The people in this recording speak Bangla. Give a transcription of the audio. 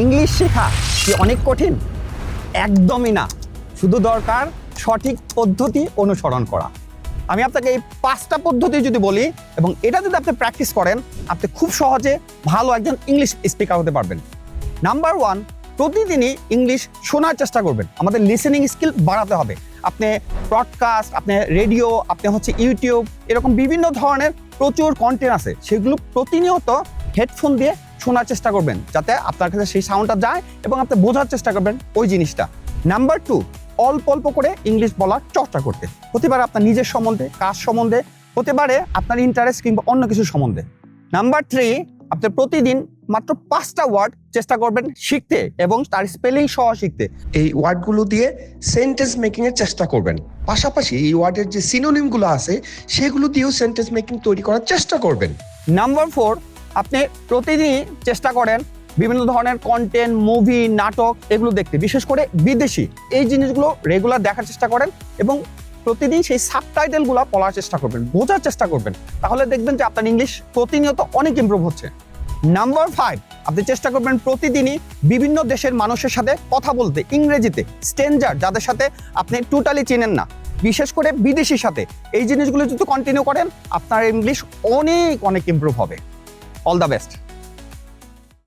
ইংলিশ শেখা কি অনেক কঠিন? একদমই না, শুধু দরকার সঠিক পদ্ধতি অনুসরণ করা। আমি আপনাকে এই 5টা পদ্ধতি যদি বলি এবং এটা যদি আপনি প্র্যাকটিস করেন, আপনি খুব সহজে ভালো একজন ইংলিশ স্পিকার হতে পারবেন। নাম্বার 1, প্রতিদিনই ইংলিশ শোনার চেষ্টা করবেন। আমাদের লিসেনিং স্কিল বাড়াতে হবে। আপনি ব্রডকাস্ট, আপনি রেডিও, আপনি ইউটিউব, এরকম বিভিন্ন ধরনের প্রচুর কন্টেন্ট আছে, সেগুলো প্রতিনিয়ত হেডফোন দিয়ে শোনার চেষ্টা করবেন, যাতে আপনার কাছে সেই সাউন্ডটা যায় এবং আপনি বোঝার চেষ্টা করবেন ওই জিনিসটা। নাম্বার 2, অল্প অল্প করে ইংলিশ বলার চর্চা করতে। হতে পারে আপনার নিজের সম্বন্ধে, কাজ সম্বন্ধে, হতে পারে আপনার ইন্টারেস্ট কিংবা অন্য কিছু সম্বন্ধে। নাম্বার 3, আপনি প্রতিদিন মাত্র 5টা ওয়ার্ড চেষ্টা করবেন শিখতে এবং তার স্পেলিং সহ শিখতে। এই ওয়ার্ডগুলো দিয়ে সেন্টেন্স মেকিং এর চেষ্টা করবেন। পাশাপাশি এই ওয়ার্ডের যে সিনোনিমগুলো আছে সেগুলো দিয়েও সেন্টেন্স মেকিং তৈরি করার চেষ্টা করবেন। নাম্বার 4, আপনি প্রতিদিন চেষ্টা করেন বিভিন্ন ধরনের কন্টেন্ট, মুভি, নাটক এগুলো দেখতে, বিশেষ করে বিদেশি এই জিনিসগুলো রেগুলার দেখার চেষ্টা করেন এবং প্রতিদিন সেই সাবটাইটেলগুলো পড়ার চেষ্টা করবেন, বোঝার চেষ্টা করবেন। তাহলে দেখবেন যে আপনার ইংলিশ প্রতিনিয়ত অনেক ইমপ্রুভ হচ্ছে। নাম্বার 5, আপনি চেষ্টা করবেন প্রতিদিনই বিভিন্ন দেশের মানুষের সাথে কথা বলতে ইংরেজিতে, স্ট্রেঞ্জার যাদের সাথে আপনি টোটালি চেনেন না, বিশেষ করে বিদেশির সাথে। এই জিনিসগুলো যদি কন্টিনিউ করেন, আপনার ইংলিশ অনেক অনেক ইমপ্রুভ হবে। All the best.